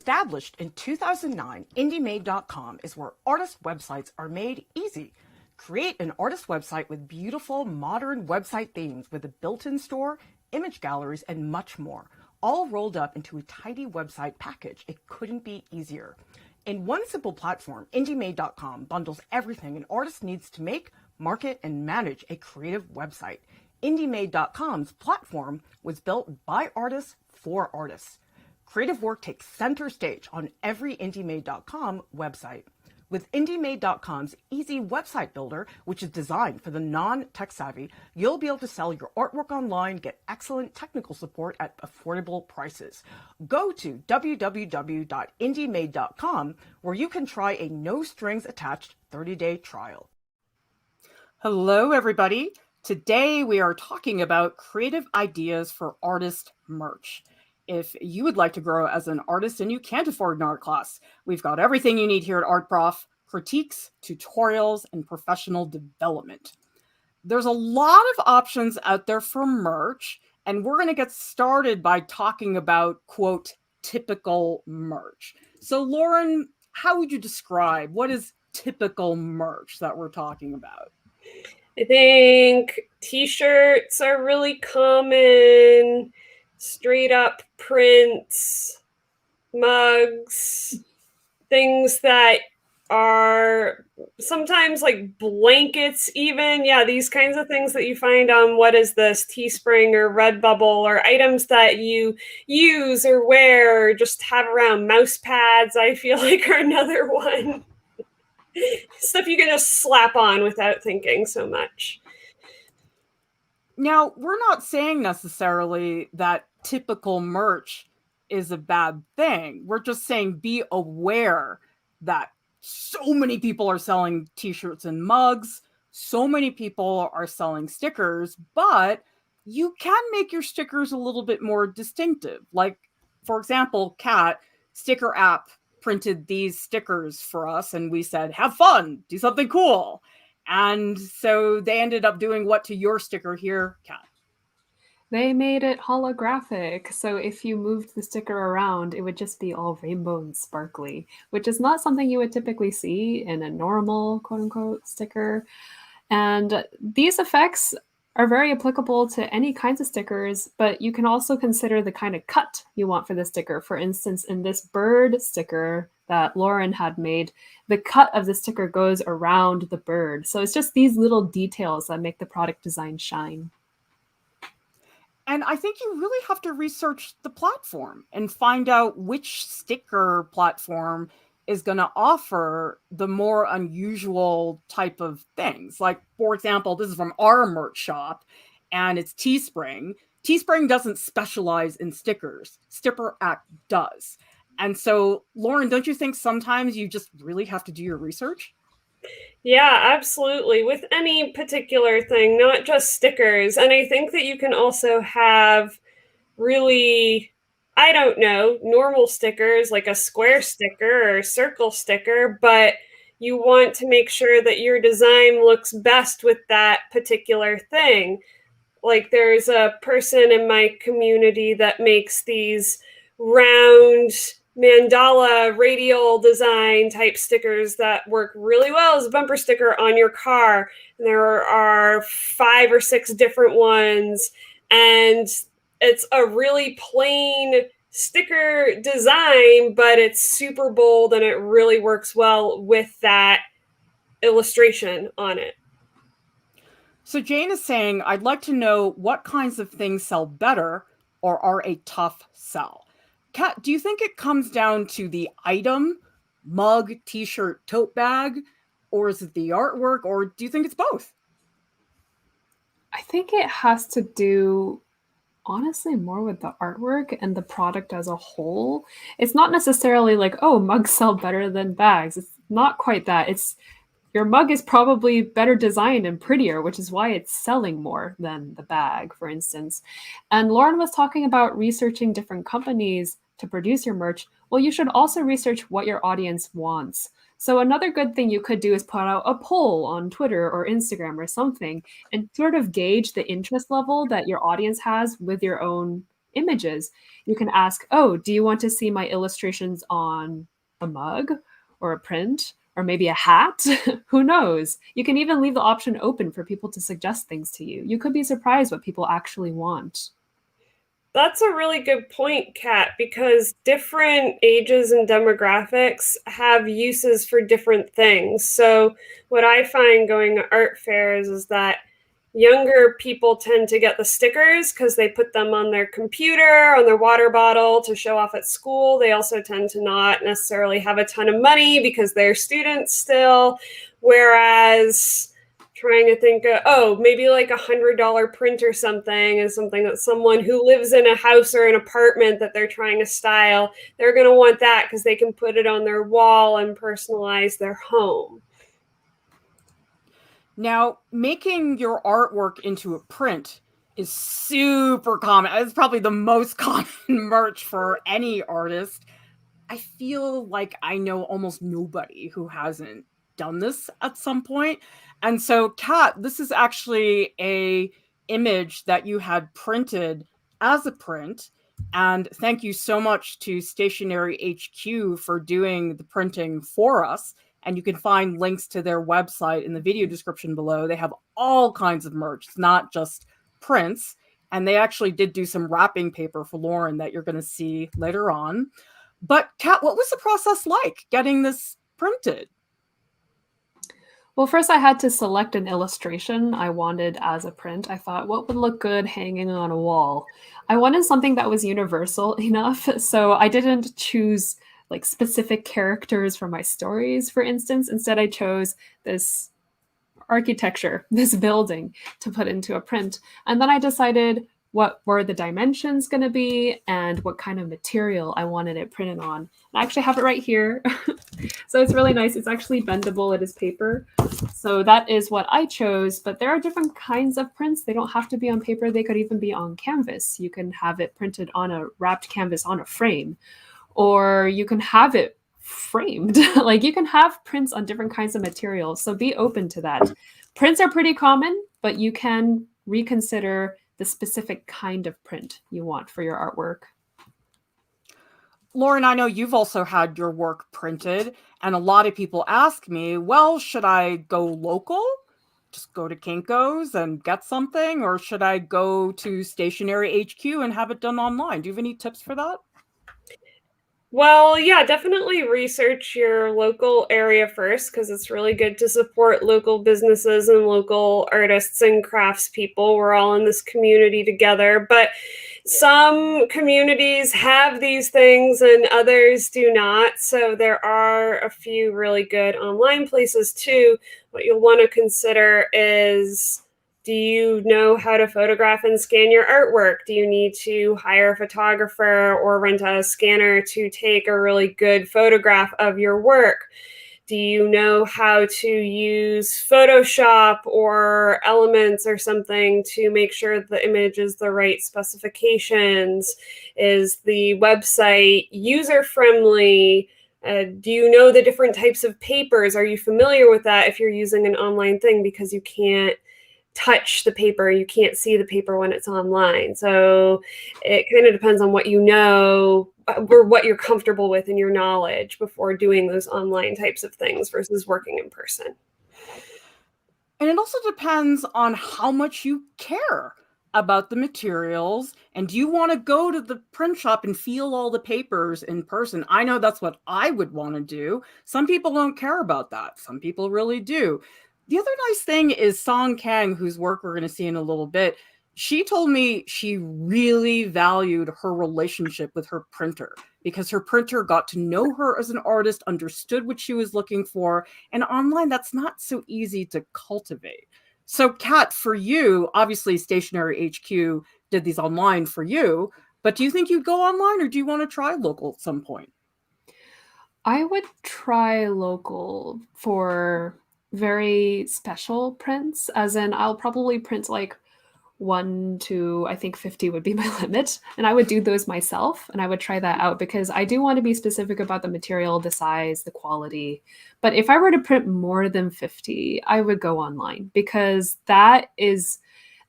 Established in 2009, Indiemade.com is where artist websites are made easy. Create an artist website with beautiful, modern website themes with a built-in store, image galleries, and much more, all rolled up into a tidy website package. It couldn't be easier. In one simple platform, Indiemade.com bundles everything an artist needs to make, market, and manage a creative website. Indiemade.com's platform was built by artists for artists. Creative work takes center stage on every Indiemade.com website. With Indiemade.com's easy website builder, which is designed for the non-tech savvy, you'll be able to sell your artwork online, get excellent technical support at affordable prices. Go to www.indiemade.com where you can try a no-strings-attached 30-day trial. Hello, everybody. Today we are talking about creative ideas for artist merch. If you would like to grow as an artist and you can't afford an art class, we've got everything you need here at Art Prof: critiques, tutorials, and professional development. There's a lot of options out there for merch, and we're going to get started by talking about, quote, typical merch. So, Lauren, how would you describe what is typical merch that we're talking about? I think t-shirts are really common. Straight up prints, mugs, things that are sometimes like blankets even. Yeah, these kinds of things that you find on, what is this, Teespring or Redbubble, or items that you use or wear or just have around. Mouse pads, I feel like, are another one. Stuff you can just slap on without thinking so much. Now, we're not saying necessarily that typical merch is a bad thing. We're just saying be aware that so many people are selling t-shirts and mugs, so many people are selling stickers, but you can make your stickers a little bit more distinctive. Like, for example, Kat, Sticker App, printed these stickers for us, and we said, have fun, do something cool. And so they ended up doing what to your sticker here, Kat? They made it holographic, so if you moved the sticker around, it would just be all rainbow and sparkly, which is not something you would typically see in a normal, quote-unquote, sticker. And these effects are very applicable to any kinds of stickers, but you can also consider the kind of cut you want for the sticker. For instance, in this bird sticker that Lauren had made, the cut of the sticker goes around the bird. So it's just these little details that make the product design shine. And I think you really have to research the platform and find out which sticker platform is going to offer the more unusual type of things. Like, for example, this is from our merch shop, and it's Teespring. Teespring doesn't specialize in stickers. Sticker Act does. And so, Lauren, don't you think sometimes you just really have to do your research? Yeah, absolutely. With any particular thing, not just stickers. And I think that you can also have really, I don't know, normal stickers like a square sticker or a circle sticker, but you want to make sure that your design looks best with that particular thing. Like, there's a person in my community that makes these round mandala radial design type stickers that work really well as a bumper sticker on your car. And there are 5 or 6 different ones, and it's a really plain sticker design, but it's super bold and it really works well with that illustration on it. So Jane is saying, I'd like to know what kinds of things sell better or are a tough sell. Kat, do you think it comes down to the item, mug, t-shirt, tote bag, or is it the artwork, or do you think it's both? I think it has to do, honestly, more with the artwork and the product as a whole. It's not necessarily like, oh, mugs sell better than bags. It's not quite that. It's your mug is probably better designed and prettier, which is why it's selling more than the bag, for instance. And Lauren was talking about researching different companies to produce your merch. Well, you should also research what your audience wants. So another good thing you could do is put out a poll on Twitter or Instagram or something and sort of gauge the interest level that your audience has with your own images. You can ask, oh, do you want to see my illustrations on a mug or a print or maybe a hat? Who knows? You can even leave the option open for people to suggest things to you. You could be surprised what people actually want. That's a really good point, Kat, because different ages and demographics have uses for different things. So, what I find going to art fairs is that younger people tend to get the stickers because they put them on their computer, on their water bottle to show off at school. They also tend to not necessarily have a ton of money because they're students still. Whereas trying to think of, maybe like $100 print or something is something that someone who lives in a house or an apartment that they're trying to style, they're going to want that because they can put it on their wall and personalize their home. Now, making your artwork into a print is super common. It's probably the most common merch for any artist. I feel like I know almost nobody who hasn't done this at some point. And so, Kat, this is actually a image that you had printed as a print. And thank you so much to Stationery HQ for doing the printing for us. And you can find links to their website in the video description below. They have all kinds of merch. It's not just prints. And they actually did do some wrapping paper for Lauren that you're going to see later on. But Kat, what was the process like getting this printed? Well, first I had to select an illustration I wanted as a print. I thought, what would look good hanging on a wall? I wanted something that was universal enough, so I didn't choose like specific characters for my stories, for instance. Instead, I chose this architecture, this building to put into a print. And then I decided what were the dimensions going to be and what kind of material I wanted it printed on. I actually have it right here. So it's really nice. It's actually bendable. It is paper. So that is what I chose. But there are different kinds of prints. They don't have to be on paper. They could even be on canvas. You can have it printed on a wrapped canvas on a frame, or you can have it framed. Like you can have prints on different kinds of materials. So be open to that. Prints are pretty common, but you can reconsider the specific kind of print you want for your artwork. Lauren, I know you've also had your work printed, and a lot of people ask me, well, should I go local? Just go to Kinko's and get something, or should I go to Stationery HQ and have it done online? Do you have any tips for that? Well, yeah, definitely research your local area first because it's really good to support local businesses and local artists and craftspeople. We're all in this community together, but some communities have these things and others do not. So there are a few really good online places too. What you'll want to consider is, do you know how to photograph and scan your artwork? Do you need to hire a photographer or rent a scanner to take a really good photograph of your work? Do you know how to use Photoshop or Elements or something to make sure the image is the right specifications? Is the website user-friendly? Do you know the different types of papers? Are you familiar with that if you're using an online thing? Because you can't touch the paper, you can't see the paper when it's online. So it kind of depends on what you know or what you're comfortable with in your knowledge before doing those online types of things versus working in person. And it also depends on how much you care about the materials, and do you want to go to the print shop and feel all the papers in person? I know that's what I would want to do. Some people don't care about that. Some people really do. The other nice thing is Song Kang, whose work we're going to see in a little bit, she told me she really valued her relationship with her printer because her printer got to know her as an artist, understood what she was looking for, and online that's not so easy to cultivate. So Kat, for you, obviously Stationery HQ did these online for you, but do you think you'd go online or do you want to try local at some point? I would try local for very special prints, as in I'll probably print like 1 to, I think 50 would be my limit. And I would do those myself and I would try that out because I do want to be specific about the material, the size, the quality. But if I were to print more than 50, I would go online because that is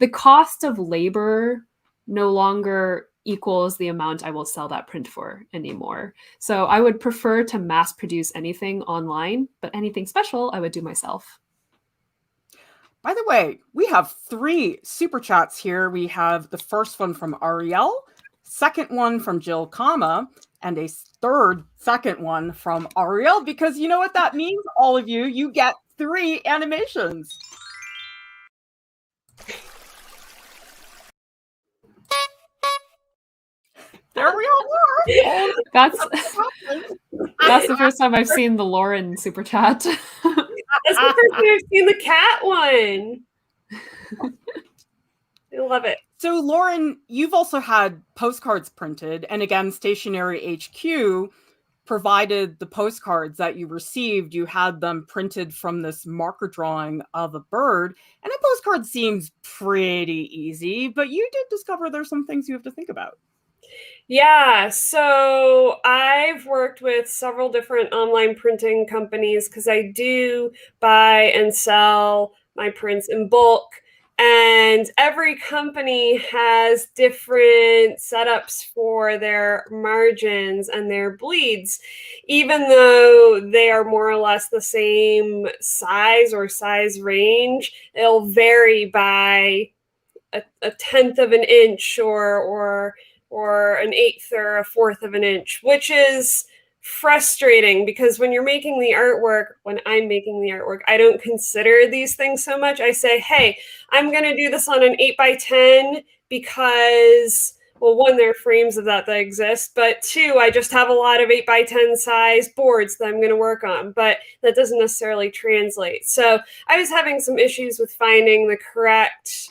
the cost of labor no longer equals the amount I will sell that print for anymore. So I would prefer to mass produce anything online, but anything special I would do myself. By the way, we have 3 super chats here. We have the first one from Ariel, second one from Jill Kama, and a second one from Ariel, because you know what that means, all of you? You get 3 animations. There we all are. That's the first time I've seen the Lauren super chat. That's the first time I've seen the cat one. I love it. So Lauren, you've also had postcards printed, and again, Stationery HQ provided the postcards that you received. You had them printed from this marker drawing of a bird, and a postcard seems pretty easy, but you did discover there's some things you have to think about. Yeah, so I've worked with several different online printing companies because I do buy and sell my prints in bulk. And every company has different setups for their margins and their bleeds, even though they are more or less the same size or size range. It'll vary by a tenth of an inch or an eighth or a fourth of an inch, which is frustrating because when I'm making the artwork, I don't consider these things so much. I say, hey, I'm going to do this on an 8x10 because, well, one, there are frames of that exist, but 2, I just have a lot of 8x10 size boards that I'm going to work on, but that doesn't necessarily translate. So I was having some issues with finding the correct,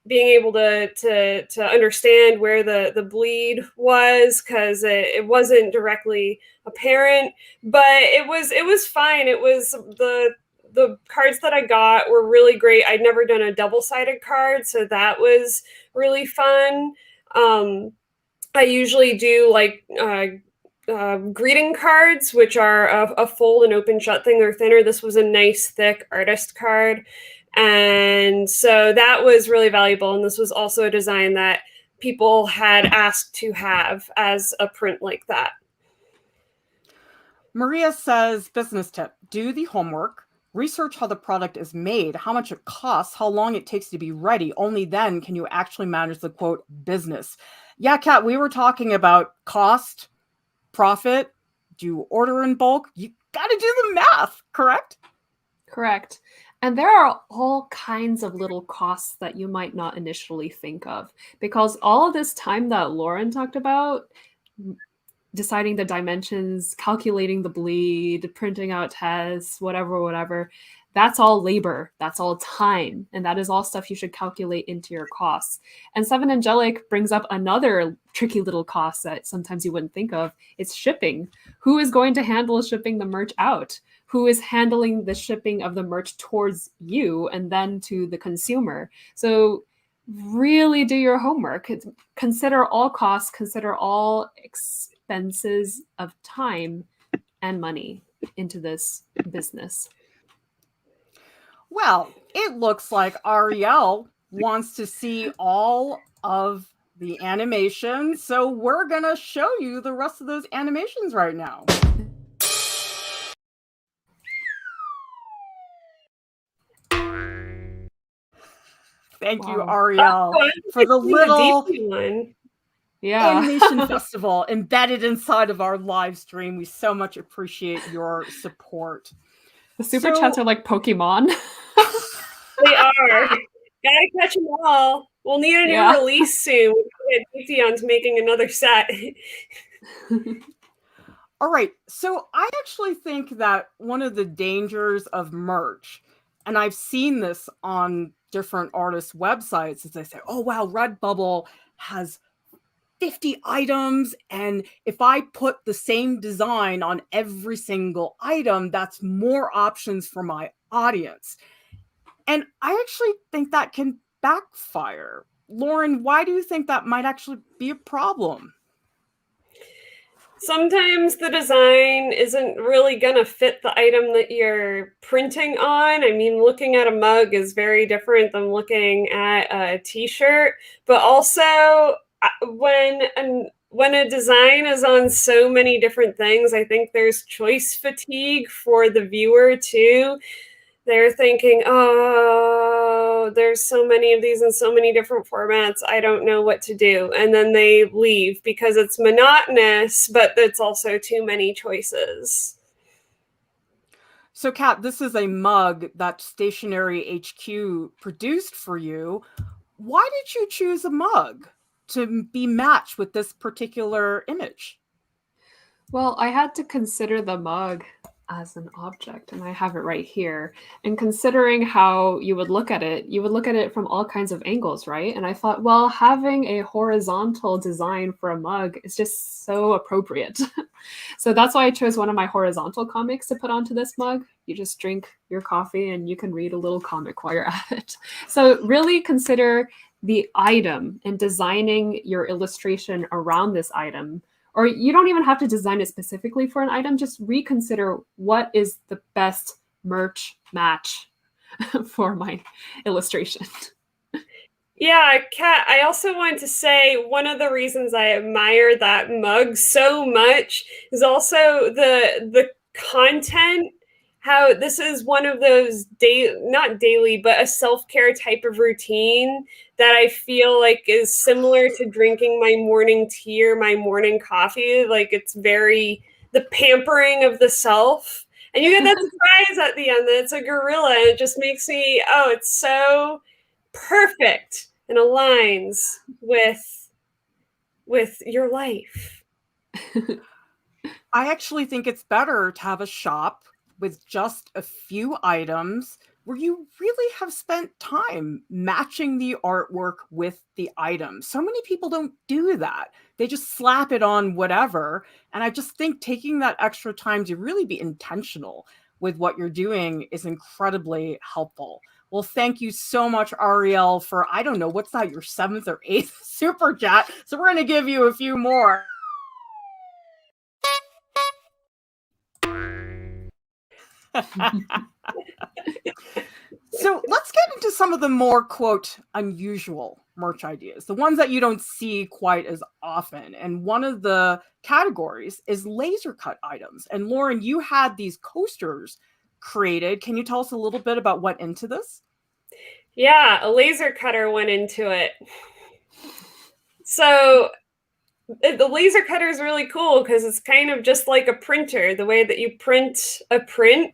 being able to understand where the bleed was, because it wasn't directly apparent, but it was fine. It was the cards that I got were really great. I'd never done a double-sided card, so that was really fun. I usually do like greeting cards, which are a fold and open shut thing. They're thinner. This was a nice thick artist card. And so that was really valuable. And this was also a design that people had asked to have as a print like that. Maria says, business tip, do the homework, research how the product is made, how much it costs, how long it takes to be ready. Only then can you actually manage the, quote, business. Yeah, Kat, we were talking about cost, profit. Do you order in bulk? You got to do the math, correct? Correct. And there are all kinds of little costs that you might not initially think of, because all of this time that Lauren talked about, deciding the dimensions, calculating the bleed, printing out tests, whatever, that's all labor, that's all time, and that is all stuff you should calculate into your costs. And Seven Angelic brings up another tricky little cost that sometimes you wouldn't think of. It's shipping. Who is going to handle shipping the merch out? Who is handling the shipping of the merch towards you and then to the consumer? So really do your homework. Consider all costs, consider all expenses of time and money into this business. Well, it looks like Ariel wants to see all of the animations, so we're going to show you the rest of those animations right now. Thank you, Ariel, for the little animation festival embedded inside of our live stream. We so much appreciate your support. The super chats are like Pokemon. They are. Gotta catch them all. We'll need a new release soon. We'll get Deion's making another set. All right. So I actually think that one of the dangers of merch, and I've seen this on different artists' websites, is they say, oh, wow, Redbubble has 50 items, and if I put the same design on every single item, that's more options for my audience. And I actually think that can backfire. Lauren, why do you think that might actually be a problem? Sometimes the design isn't really going to fit the item that you're printing on. I mean, looking at a mug is very different than looking at a t-shirt, but also when a design is on so many different things, I think there's choice fatigue for the viewer too. They're thinking, oh, there's so many of these in so many different formats. I don't know what to do. And then they leave because it's monotonous, but it's also too many choices. So, Kat, this is a mug that Stationery HQ produced for you. Why did you choose a mug to be matched with this particular image? Well, I had to consider the mug as an object, and I have it right here. And considering how you would look at it from all kinds of angles, right? And I thought, well, having a horizontal design for a mug is just so appropriate. So that's why I chose one of my horizontal comics to put onto this mug. You just drink your coffee and you can read a little comic while you're at it. So really consider the item and designing your illustration around this item. Or you don't even have to design it specifically for an item. Just reconsider what is the best merch match for my illustration. Yeah, Kat, I also wanted to say one of the reasons I admire that mug so much is also the content. How this is one of those not daily, but a self-care type of routine that I feel like is similar to drinking my morning tea or my morning coffee. Like it's very the pampering of the self. And you get that surprise at the end that it's a gorilla. And it just makes me, oh, it's so perfect and aligns with your life. I actually think it's better to have a shop with just a few items where you really have spent time matching the artwork with the item. So many people don't do that. They just slap it on whatever. And I just think taking that extra time to really be intentional with what you're doing is incredibly helpful. Well, thank you so much, Ariel, for, I don't know, what's that, your 7th or 8th super chat. So we're going to give you a few more. So let's get into some of the more, quote, unusual merch ideas, the ones that you don't see quite as often. And one of the categories is laser cut items. And Lauren, you had these coasters created. Can you tell us a little bit about what went into this? Yeah, a laser cutter went into it. So the laser cutter is really cool because it's kind of just like a printer, the way that you print a print,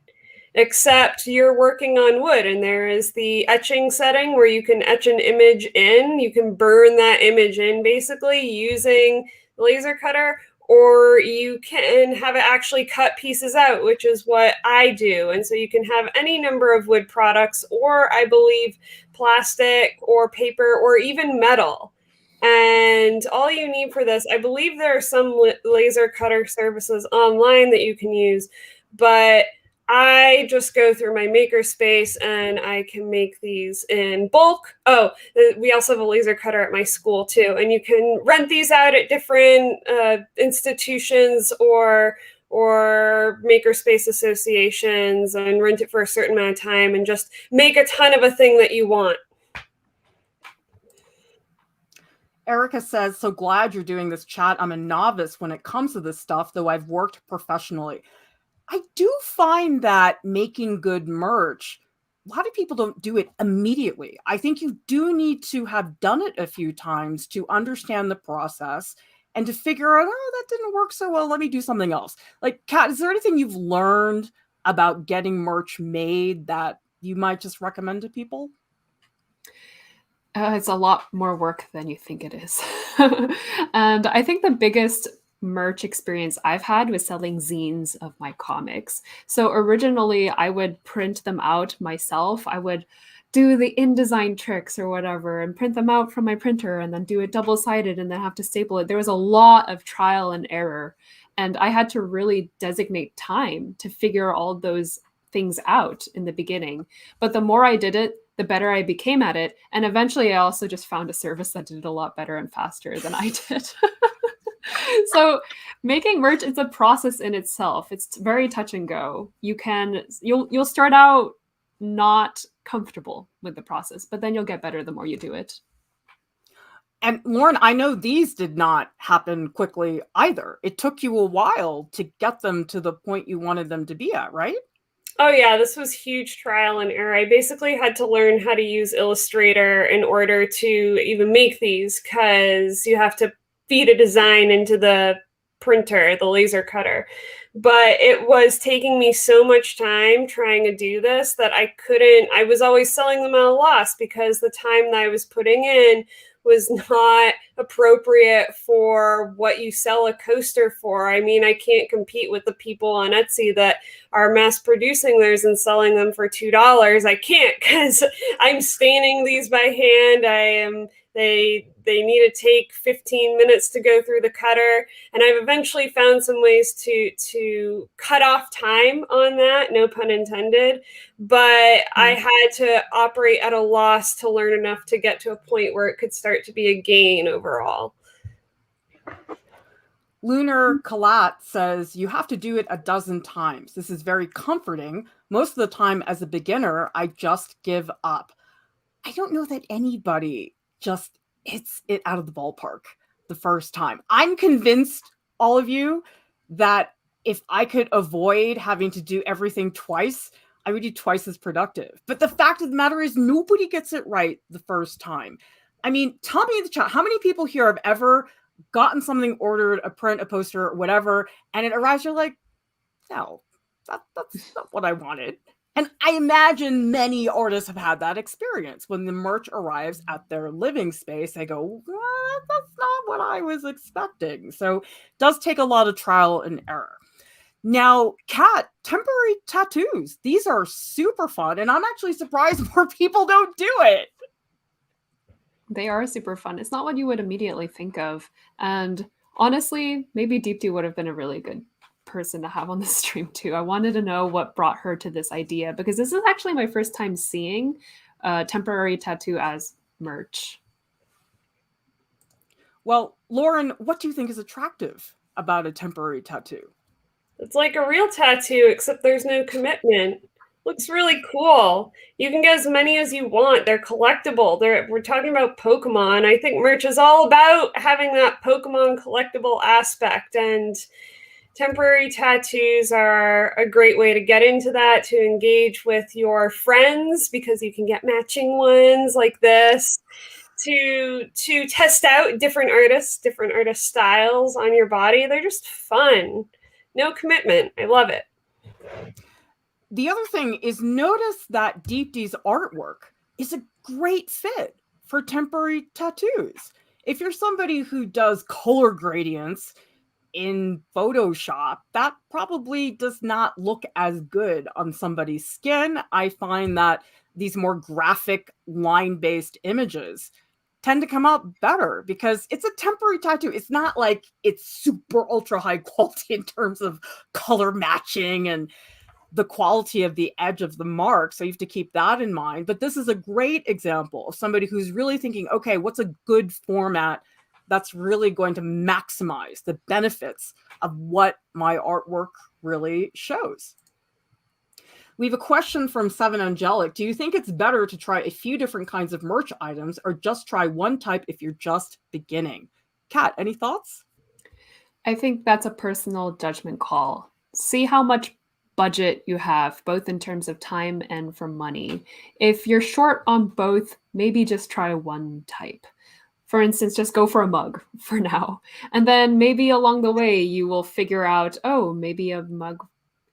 except you're working on wood, and there is the etching setting where you can etch an image in. You can burn that image in basically using the laser cutter, or you can have it actually cut pieces out, which is what I do. And so you can have any number of wood products, or I believe plastic or paper or even metal. And all you need for this, I believe there are some laser cutter services online that you can use, but I just go through my makerspace and I can make these in bulk. Oh, we also have a laser cutter at my school too. And you can rent these out at different institutions or makerspace associations and rent it for a certain amount of time and just make a ton of a thing that you want. Erica says, so glad you're doing this chat. I'm a novice when it comes to this stuff, though I've worked professionally. I do find that making good merch, a lot of people don't do it immediately. I think you do need to have done it a few times to understand the process and to figure out, oh, that didn't work so well. Let me do something else. Like, Kat, is there anything you've learned about getting merch made that you might just recommend to people? It's a lot more work than you think it is. And I think the biggest merch experience I've had was selling zines of my comics. So originally I would print them out myself. I would do the InDesign tricks or whatever and print them out from my printer and then do it double-sided and then have to staple it. There was a lot of trial and error. And I had to really designate time to figure all those things out in the beginning. But the more I did it, the better I became at it. And eventually I also just found a service that did it a lot better and faster than I did. So making merch, it's a process in itself. It's very touch and go. You'll start out not comfortable with the process, but then you'll get better the more you do it. And Lauren, I know these did not happen quickly either. It took you a while to get them to the point you wanted them to be at, right? Oh yeah, this was huge trial and error. I basically had to learn how to use Illustrator in order to even make these, because you have to feed a design into the printer, the laser cutter. But it was taking me so much time trying to do this that I was always selling them at a loss because the time that I was putting in was not appropriate for what you sell a coaster for. I mean, I can't compete with the people on Etsy that are mass producing theirs and selling them for $2. I can't, because I'm staining these by hand. They need to take 15 minutes to go through the cutter, and I've eventually found some ways to cut off time on that, no pun intended, but I had to operate at a loss to learn enough to get to a point where it could start to be a gain overall. Lunar Kalat says, you have to do it a dozen times. This is very comforting. Most of the time as a beginner, I just give up. I don't know that anybody just hits it out of the ballpark the first time. I'm convinced, all of you, that if I could avoid having to do everything twice, I would be twice as productive. But the fact of the matter is nobody gets it right the first time. I mean, tell me in the chat, how many people here have ever gotten something ordered, a print, a poster, whatever, and it arrives, you're like, no, that's not what I wanted. And I imagine many artists have had that experience. When the merch arrives at their living space, they go, well, that's not what I was expecting. So it does take a lot of trial and error. Now, Kat, temporary tattoos, these are super fun. And I'm actually surprised more people don't do it. They are super fun. It's not what you would immediately think of. And honestly, maybe Deepti would have been a really good person to have on the stream too. I wanted to know what brought her to this idea, because this is actually my first time seeing temporary tattoo as merch. Well, Lauren, what do you think is attractive about a temporary tattoo? It's like a real tattoo, except there's no commitment. Looks really cool. You can get as many as you want. They're collectible. We're talking about Pokemon. I think merch is all about having that Pokemon collectible aspect, and temporary tattoos are a great way to get into that, to engage with your friends, because you can get matching ones like this, to test out different artist styles on your body. They're just fun. No commitment. I love it. The other thing is, notice that Deepti's artwork is a great fit for temporary tattoos. If you're somebody who does color gradients in Photoshop, that probably does not look as good on somebody's skin. I find that these more graphic line-based images tend to come out better because it's a temporary tattoo. It's not like it's super ultra high quality in terms of color matching and the quality of the edge of the mark. So you have to keep that in mind. But this is a great example of somebody who's really thinking, okay, what's a good format that's really going to maximize the benefits of what my artwork really shows? We have a question from Seven Angelic. Do you think it's better to try a few different kinds of merch items, or just try one type if you're just beginning? Kat, any thoughts? I think that's a personal judgment call. See how much budget you have, both in terms of time and for money. If you're short on both, maybe just try one type. For instance, just go for a mug for now. And then maybe along the way, you will figure out, oh, maybe a mug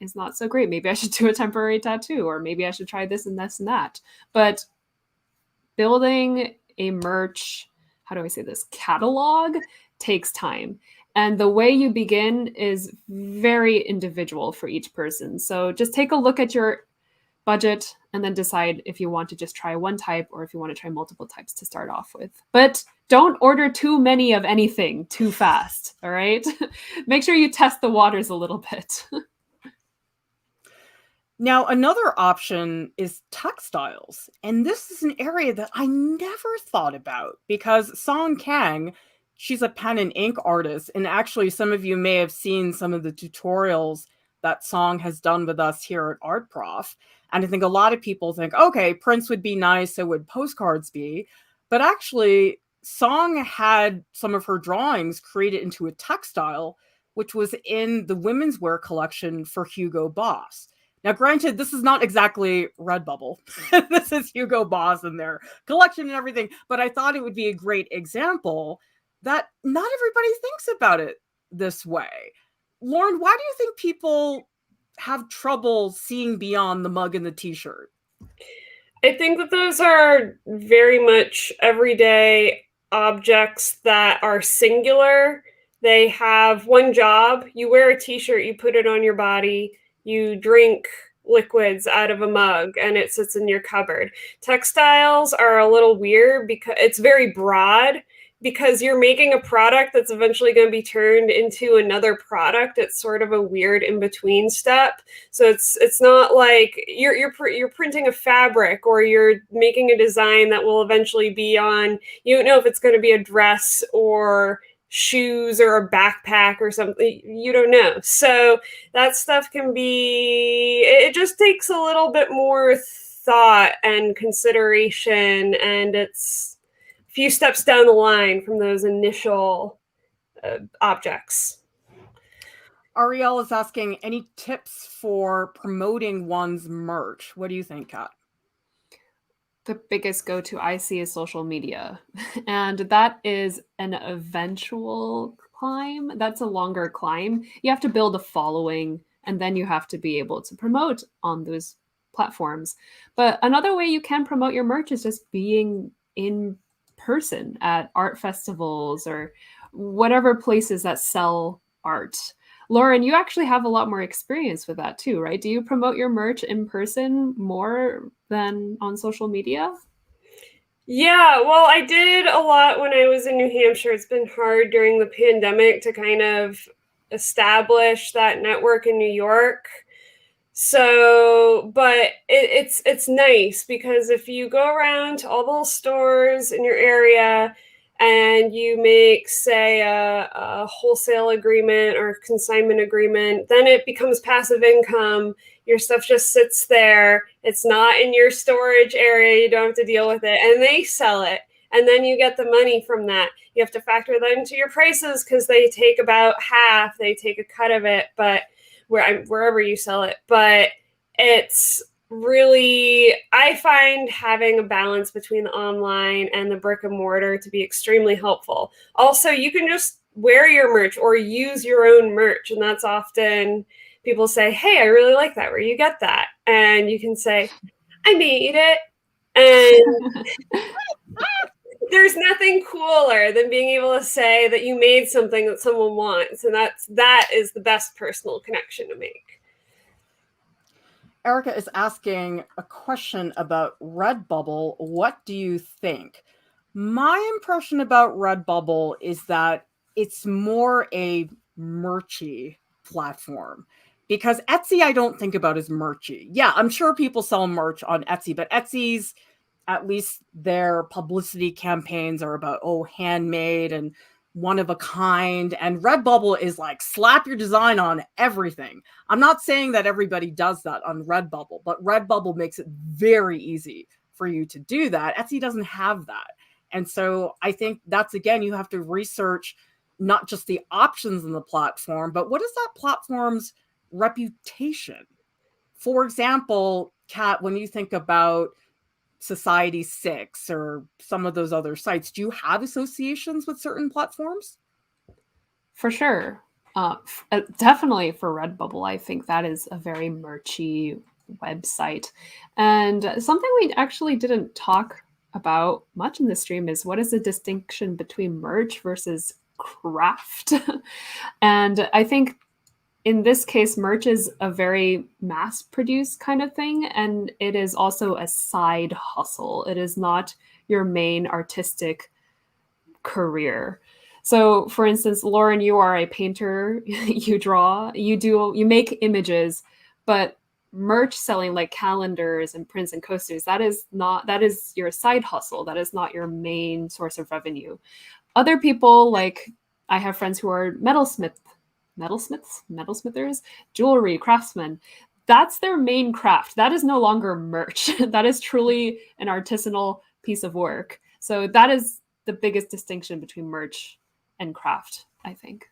is not so great. Maybe I should do a temporary tattoo, or maybe I should try this and this and that. But building a merch, how do I say this, catalog takes time. And the way you begin is very individual for each person. So just take a look at your budget and then decide if you want to just try one type or if you want to try multiple types to start off with. But don't order too many of anything too fast, all right? Make sure you test the waters a little bit. Now, another option is textiles. And this is an area that I never thought about because Song Kang, she's a pen and ink artist. And actually, some of you may have seen some of the tutorials that Song has done with us here at Art Prof. And I think a lot of people think, okay, prints would be nice, so would postcards be. But actually, Song had some of her drawings created into a textile, which was in the women's wear collection for Hugo Boss. Now, granted, this is not exactly Redbubble. This is Hugo Boss and their collection and everything, but I thought it would be a great example that not everybody thinks about it this way. Lauren, why do you think people have trouble seeing beyond the mug and the t-shirt? I think that those are very much everyday objects that are singular. They have one job. You wear a t-shirt, you put it on your body, you drink liquids out of a mug, and it sits in your cupboard. Textiles are a little weird because it's very broad, because you're making a product that's eventually going to be turned into another product. It's sort of a weird in-between step. So it's not like you're printing a fabric, or you're making a design that will eventually be on, you don't know if it's going to be a dress or shoes or a backpack or something. You don't know. So that stuff can be, it just takes a little bit more thought and consideration, and it's few steps down the line from those initial objects. Ariel is asking, any tips for promoting one's merch? What do you think, Kat? The biggest go-to I see is social media. And that is an eventual climb. That's a longer climb. You have to build a following, and then you have to be able to promote on those platforms. But another way you can promote your merch is just being in person at art festivals or whatever places that sell art. Lauren, you actually have a lot more experience with that too, right? Do you promote your merch in person more than on social media? Yeah, well, I did a lot when I was in New Hampshire. It's been hard during the pandemic to kind of establish that network in New York. So, but it's nice, because if you go around to all those stores in your area and you make, say, a wholesale agreement or consignment agreement, then it becomes passive income. Your stuff just sits there. It's not in your storage area. You don't have to deal with it. And they sell it. And then you get the money from that. You have to factor that into your prices, because they take about half. They take a cut of it, but wherever you sell it. But it's really, I find having a balance between the online and the brick and mortar to be extremely helpful. Also, you can just wear your merch or use your own merch. And that's often people say, hey, I really like that. Where you get that? And you can say, I made it. And there's nothing cooler than being able to say that you made something that someone wants. And that is the best personal connection to make. Erica is asking a question about Redbubble. What do you think? My impression about Redbubble is that it's more a merchy platform, because Etsy I don't think about as merchy. Yeah, I'm sure people sell merch on Etsy, but Etsy's, at least their publicity campaigns are about, handmade and one of a kind. And Redbubble is like, slap your design on everything. I'm not saying that everybody does that on Redbubble, but Redbubble makes it very easy for you to do that. Etsy doesn't have that. And so I think that's, again, you have to research not just the options in the platform, but what is that platform's reputation? For example, Kat, when you think about Society6 or some of those other sites, do you have associations with certain platforms? For sure. Definitely for Redbubble, I think that is a very merchy website. And something we actually didn't talk about much in the stream is, what is the distinction between merch versus craft? And I think in this case, merch is a very mass-produced kind of thing, and it is also a side hustle. It is not your main artistic career. So, for instance, Lauren, you are a painter. You draw. You make images, but merch selling, like calendars and prints and coasters, that is your side hustle. That is not your main source of revenue. Other people, like I have friends who are metalsmithers, jewelry craftsmen. That's their main craft. That is no longer merch. That is truly an artisanal piece of work. So that is the biggest distinction between merch and craft, I think.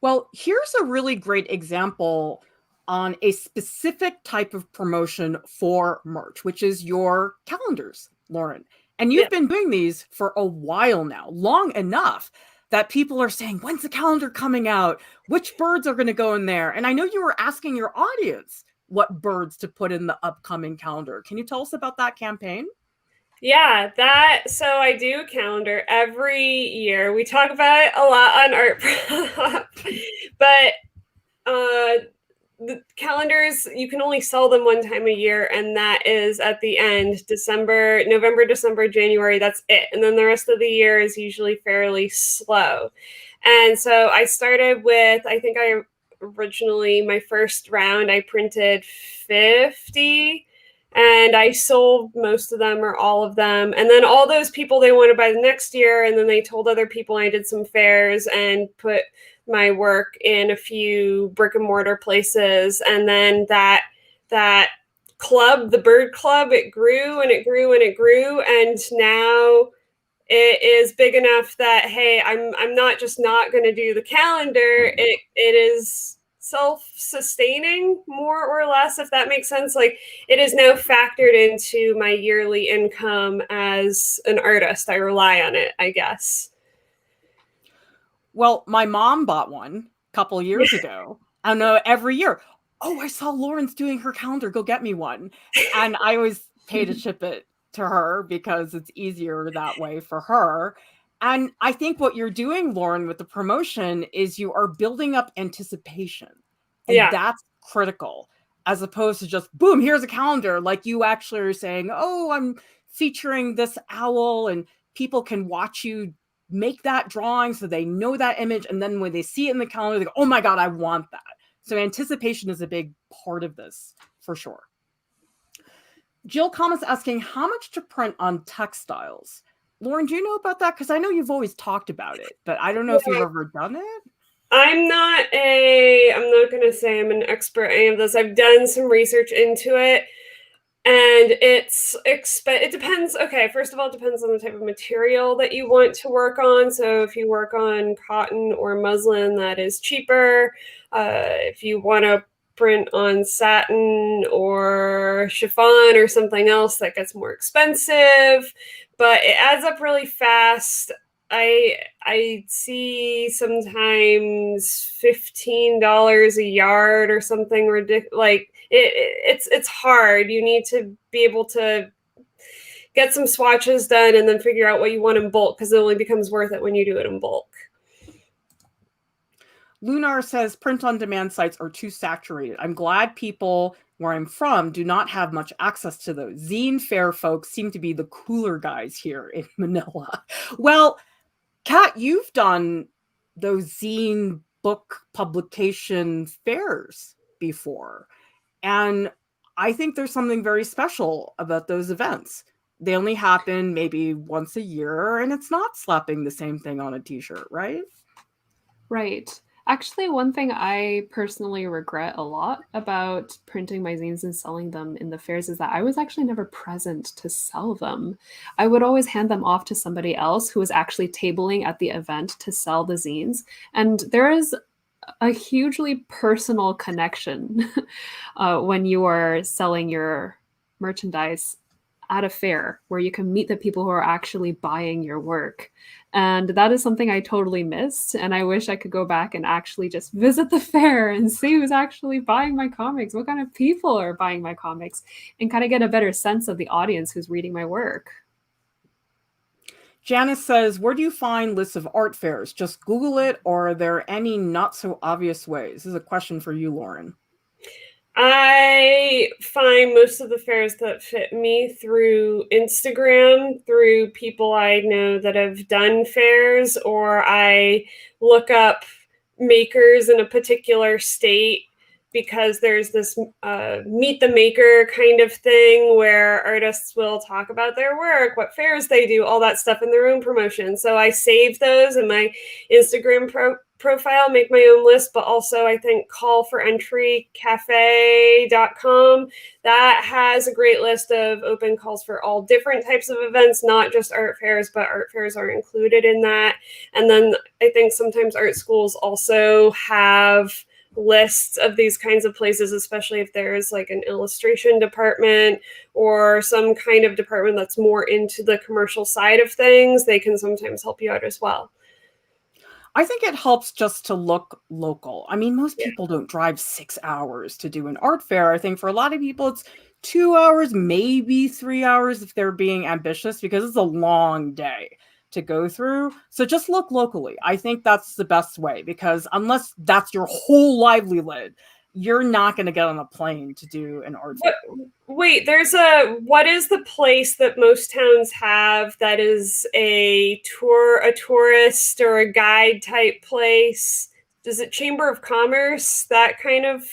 Well, here's a really great example on a specific type of promotion for merch, which is your calendars, Lauren. And you've been doing these for a while now, long enough that people are saying, when's the calendar coming out? Which birds are going to go in there? And I know you were asking your audience what birds to put in the upcoming calendar. Can you tell us about that campaign? Yeah, so I do a calendar every year. We talk about it a lot on Art Prop, but the calendars, you can only sell them one time a year, and that is at the end, November, December, January, that's it. And then the rest of the year is usually fairly slow. And so I started with, I think originally, my first round, I printed 50, and I sold most of them or all of them. And then all those people, they wanted by the next year, and then they told other people. I did some fairs and put my work in a few brick and mortar places. And then that club, the bird club, it grew and it grew and it grew. And now it is big enough that, hey, I'm not just not going to do the calendar. It is self-sustaining, more or less, if that makes sense. Like, it is now factored into my yearly income as an artist. I rely on it, I guess. Well, my mom bought one a couple years ago. I know every year, oh, I saw Lauren's doing her calendar. Go get me one. And I always pay to ship it to her because it's easier that way for her. And I think what you're doing, Lauren, with the promotion is you are building up anticipation. And that's critical, as opposed to just, boom, here's a calendar. Like, you actually are saying, oh, I'm featuring this owl, and people can watch you make that drawing so they know that image. And then when they see it in the calendar, they go, oh my God, I want that. So anticipation is a big part of this, for sure. Jill Thomas asking, how much to print on textiles? Lauren, do you know about that? Because I know you've always talked about it, but I don't know if you've ever done it. I'm not going to say I'm an expert at any of this. I've done some research into it, and it depends. Okay, first of all, it depends on the type of material that you want to work on. So if you work on cotton or muslin, that is cheaper. If you want to print on satin or chiffon or something else, that gets more expensive, but it adds up really fast. I see sometimes $15 a yard or something ridiculous. Like, it's hard. You need to be able to get some swatches done and then figure out what you want in bulk, because it only becomes worth it when you do it in bulk. Lunar says print-on-demand sites are too saturated. I'm glad people where I'm from do not have much access to those. Zine fair folks seem to be the cooler guys here in Manila. Well, Kat, you've done those zine book publication fairs before. And I think there's something very special about those events. They only happen maybe once a year, and it's not slapping the same thing on a t-shirt, right? Right. Actually, one thing I personally regret a lot about printing my zines and selling them in the fairs is that I was actually never present to sell them. I would always hand them off to somebody else who was actually tabling at the event to sell the zines. And there is a hugely personal connection when you are selling your merchandise at a fair, where you can meet the people who are actually buying your work. And that is something I totally missed. And I wish I could go back and actually just visit the fair and see who's actually buying my comics, what kind of people are buying my comics, and kind of get a better sense of the audience who's reading my work. Janice says, where do you find lists of art fairs? Just Google it, or are there any not so obvious ways? This is a question for you, Lauren. I find most of the fairs that fit me through Instagram, through people I know that have done fairs, or I look up makers in a particular state because there's this meet the maker kind of thing where artists will talk about their work, what fairs they do, all that stuff in their own promotion. So I save those in my Instagram profile, make my own list, but also I think call for entry cafe.com, that has a great list of open calls for all different types of events, not just art fairs, but art fairs are included in that. And then I think sometimes art schools also have lists of these kinds of places, especially if there's like an illustration department or some kind of department that's more into the commercial side of things. They can sometimes help you out as well. I think it helps just to look local. I mean, most people don't drive 6 hours to do an art fair. I think for a lot of people, it's 2 hours, maybe 3 hours if they're being ambitious, because it's a long day to go through. So just look locally. I think that's the best way, because unless that's your whole livelihood, you're not going to get on a plane to do an art fair. Wait, what is the place that most towns have that is a tourist or a guide type place? Is it Chamber of Commerce, that kind of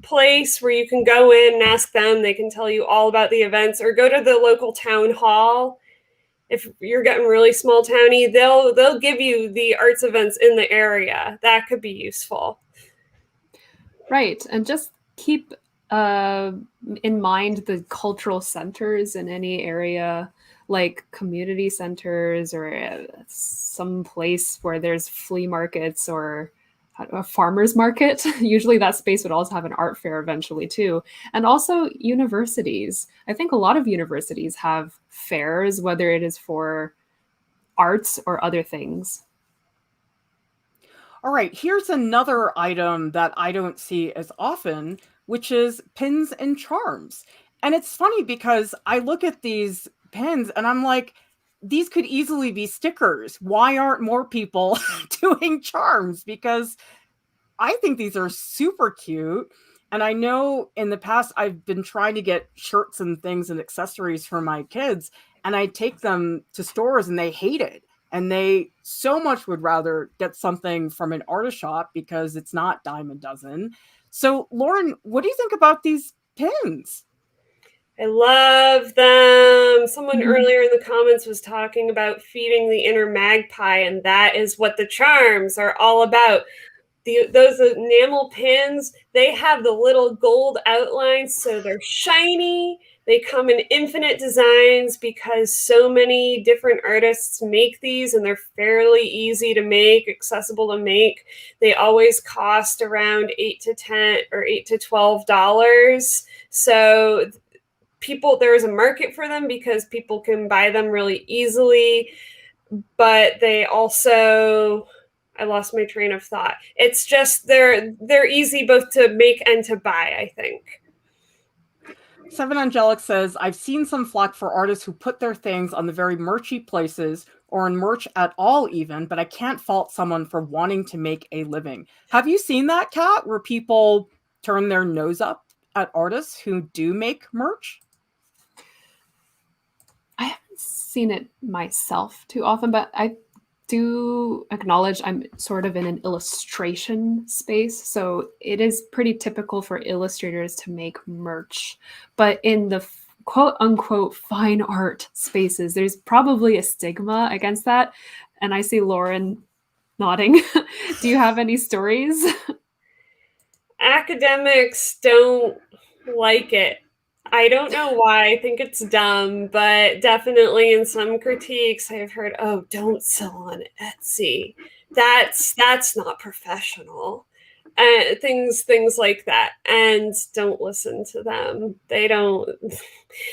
place where you can go in and ask them, they can tell you all about the events, or go to the local town hall? If you're getting really small towny, they'll give you the arts events in the area. That could be useful. Right, and just keep in mind the cultural centers in any area, like community centers or some place where there's flea markets or a farmer's market. Usually that space would also have an art fair eventually too. And also universities. I think a lot of universities have fairs, whether it is for arts or other things. All right, here's another item that I don't see as often, which is pins and charms. And it's funny because I look at these pins and I'm like, these could easily be stickers. Why aren't more people doing charms? Because I think these are super cute. And I know in the past, I've been trying to get shirts and things and accessories for my kids, and I take them to stores and they hate it. And they so much would rather get something from an artist shop because it's not dime a dozen. So, Lauren, what do you think about these pins? I love them. Someone earlier in the comments was talking about feeding the inner magpie, and that is what the charms are all about. Those enamel pins, they have the little gold outlines, so they're shiny. They come in infinite designs because so many different artists make these, and they're fairly easy to make, accessible to make. They always cost around $8 to $12. So there's a market for them because people can buy them really easily, but they also, I lost my train of thought. It's just they're easy both to make and to buy, I think. Seven Angelic says, I've seen some flack for artists who put their things on the very merchy places or in merch at all even, but I can't fault someone for wanting to make a living. Have you seen that, Kat, where people turn their nose up at artists who do make merch? I haven't seen it myself too often, but I do acknowledge I'm sort of in an illustration space. So it is pretty typical for illustrators to make merch. But in the quote unquote fine art spaces, there's probably a stigma against that. And I see Lauren nodding. Do you have any stories? Academics don't like it. I don't know why. I think it's dumb, but definitely in some critiques I've heard, oh, don't sell on Etsy. That's not professional. Things like that. And don't listen to them. They don't.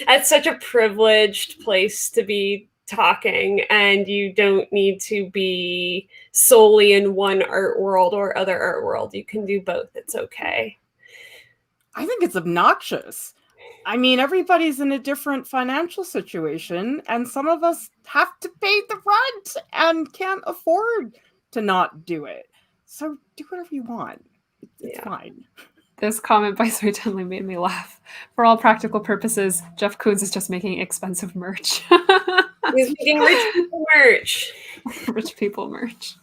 That's such a privileged place to be talking, and you don't need to be solely in one art world or other art world. You can do both. It's okay. I think it's obnoxious. I mean, everybody's in a different financial situation, and some of us have to pay the rent and can't afford to not do it. So do whatever you want. It's fine. This comment by Soy Tenley made me laugh. For all practical purposes, Jeff Koons is just making expensive merch. He's making rich people merch. Rich people merch.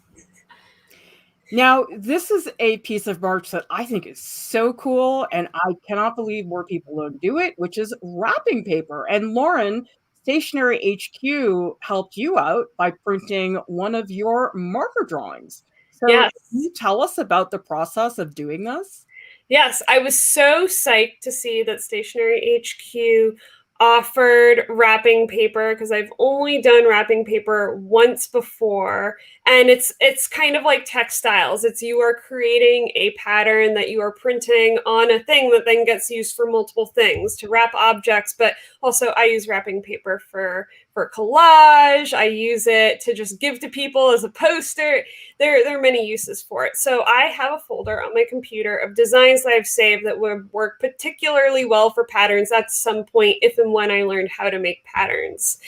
Now, this is a piece of merch that I think is so cool, and I cannot believe more people don't do it, which is wrapping paper. And Lauren, Stationery HQ helped you out by printing one of your marker drawings. So, Yes. can you tell us about the process of doing this? Yes, I was so psyched to see that Stationery HQ offered wrapping paper because I've only done wrapping paper once before, and it's kind of like textiles. It's you are creating a pattern that you are printing on a thing that then gets used for multiple things to wrap objects, but also I use wrapping paper for collage. I use it to just give to people as a poster. There are many uses for it. So I have a folder on my computer of designs that I've saved that would work particularly well for patterns at some point if and when I learned how to make patterns.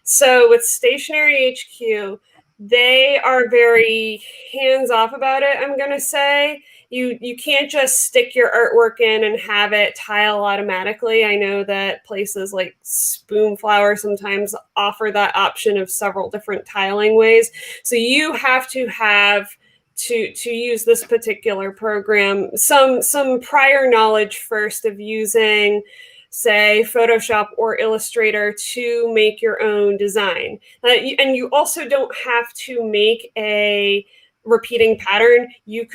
So with Stationery HQ, they are very hands-off about it, I'm going to say. You can't just stick your artwork in and have it tile automatically. I know that places like Spoonflower sometimes offer that option of several different tiling ways. So you have to have to use this particular program some prior knowledge first of using, say, Photoshop or Illustrator to make your own design. And you also don't have to make a repeating pattern.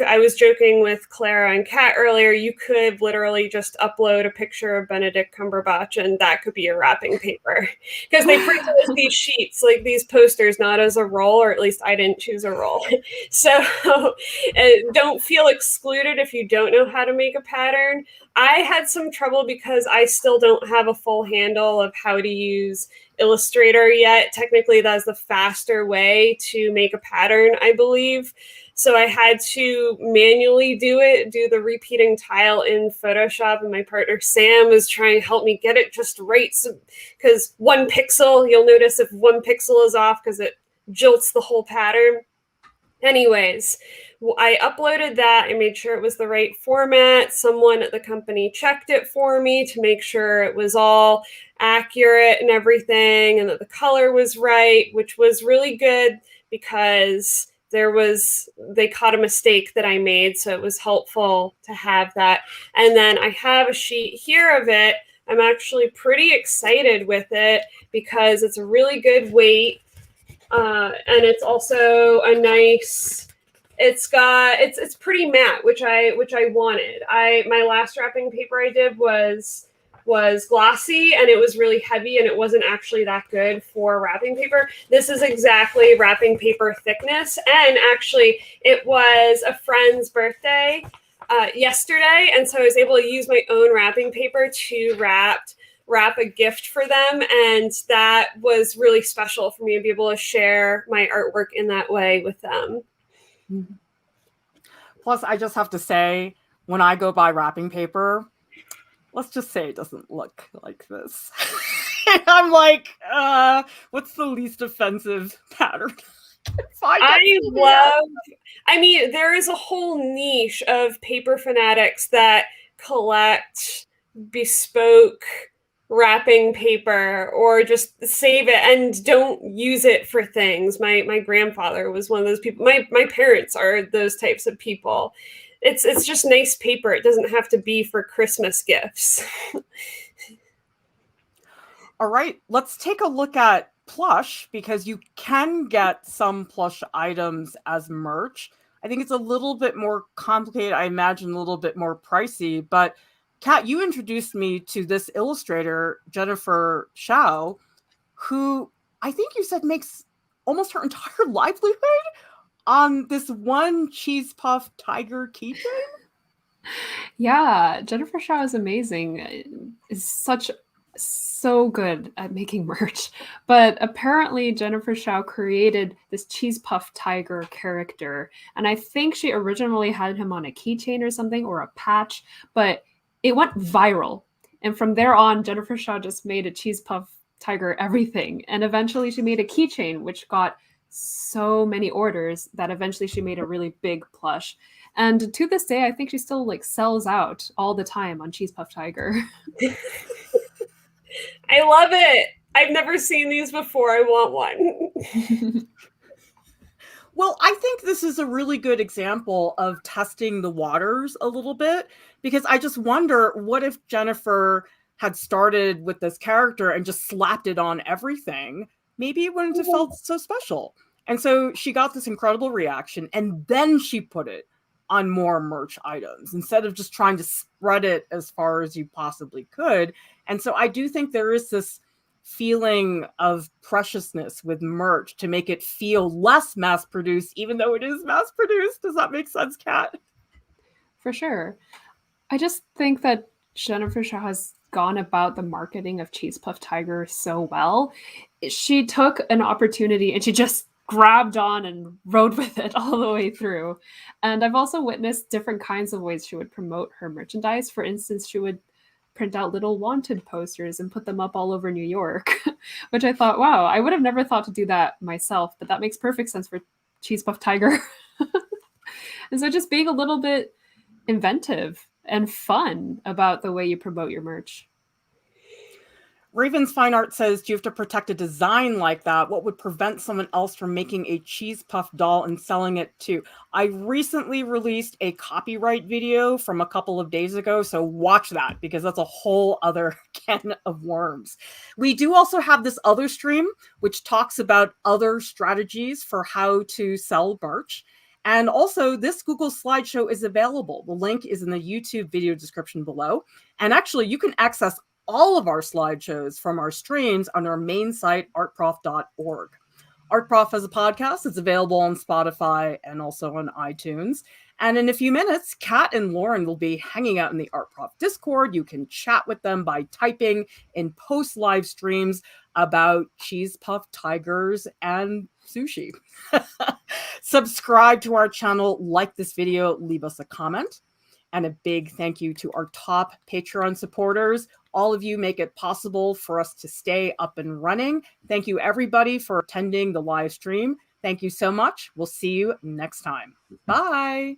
I was joking with Clara and Kat earlier, you could literally just upload a picture of Benedict Cumberbatch and that could be your wrapping paper. Because they print these sheets, like these posters, not as a roll, or at least I didn't choose a roll. So don't feel excluded if you don't know how to make a pattern. I had some trouble because I still don't have a full handle of how to use Illustrator yet. Technically, that's the faster way to make a pattern, I believe. So I had to manually do the repeating tile in Photoshop, and my partner Sam was trying to help me get it just right. Because one pixel, you'll notice if one pixel is off because it jolts the whole pattern. Anyways, I uploaded that. I made sure it was the right format. Someone at the company checked it for me to make sure it was all accurate and everything, and that the color was right, which was really good because they caught a mistake that I made. So it was helpful to have that. And then I have a sheet here of it. I'm actually pretty excited with it because it's a really good weight. And it's also a nice, it's pretty matte, which I wanted. My last wrapping paper I did was glossy and it was really heavy and it wasn't actually that good for wrapping paper. This is exactly wrapping paper thickness. And actually it was a friend's birthday yesterday. And so I was able to use my own wrapping paper to wrap a gift for them, and that was really special for me to be able to share my artwork in that way with them. Plus, I just have to say, when I go buy wrapping paper, let's just say it doesn't look like this. I'm like, what's the least offensive pattern? I mean, there is a whole niche of paper fanatics that collect bespoke wrapping paper or just save it and don't use it for things. My grandfather was one of those people. My parents are those types of people. It's just nice paper. It doesn't have to be for Christmas gifts. All right, let's take a look at plush, because you can get some plush items as merch. I think it's a little bit more complicated. I imagine a little bit more pricey, but Kat, you introduced me to this illustrator, Jennifer Shao, who I think you said makes almost her entire livelihood on this one cheese puff tiger keychain. Yeah, Jennifer Shao is amazing. Is so good at making merch. But apparently Jennifer Shao created this cheese puff tiger character. And I think she originally had him on a keychain or something, or a patch, but it went viral. And from there on, Jennifer Shao just made a cheese puff tiger everything. And eventually she made a keychain, which got so many orders that eventually she made a really big plush. And to this day, I think she still sells out all the time on cheese puff tiger. I love it. I've never seen these before. I want one. Well, I think this is a really good example of testing the waters a little bit, because I just wonder, what if Jennifer had started with this character and just slapped it on everything? Maybe it wouldn't have felt so special. And so she got this incredible reaction, and then she put it on more merch items instead of just trying to spread it as far as you possibly could. And so I do think there is this feeling of preciousness with merch to make it feel less mass produced, even though it is mass produced. Does that make sense, Kat? For sure. I just think that Jennifer Shaw has gone about the marketing of Cheese Puff Tiger so well. She took an opportunity and she just grabbed on and rode with it all the way through. And I've also witnessed different kinds of ways she would promote her merchandise. For instance, she would print out little wanted posters and put them up all over New York, which I thought, wow, I would have never thought to do that myself, but that makes perfect sense for Cheese Puff Tiger. And so just being a little bit inventive and fun about the way you promote your merch. Raven's Fine Art says, do you have to protect a design like that? What would prevent someone else from making a cheese puff doll and selling it too? I recently released a copyright video from a couple of days ago, so watch that, because that's a whole other can of worms. We do also have this other stream, which talks about other strategies for how to sell merch. And also, this Google slideshow is available. The link is in the YouTube video description below. And actually, you can access all of our slideshows from our streams on our main site, artprof.org. Artprof has a podcast. It's available on Spotify and also on iTunes. And in a few minutes, Kat and Lauren will be hanging out in the Artprof Discord. You can chat with them by typing in post live streams about cheese puff tigers and sushi. Subscribe to our channel, like this video, leave us a comment. And a big thank you to our top Patreon supporters. All of you make it possible for us to stay up and running. Thank you, everybody, for attending the live stream. Thank you so much. We'll see you next time. Bye.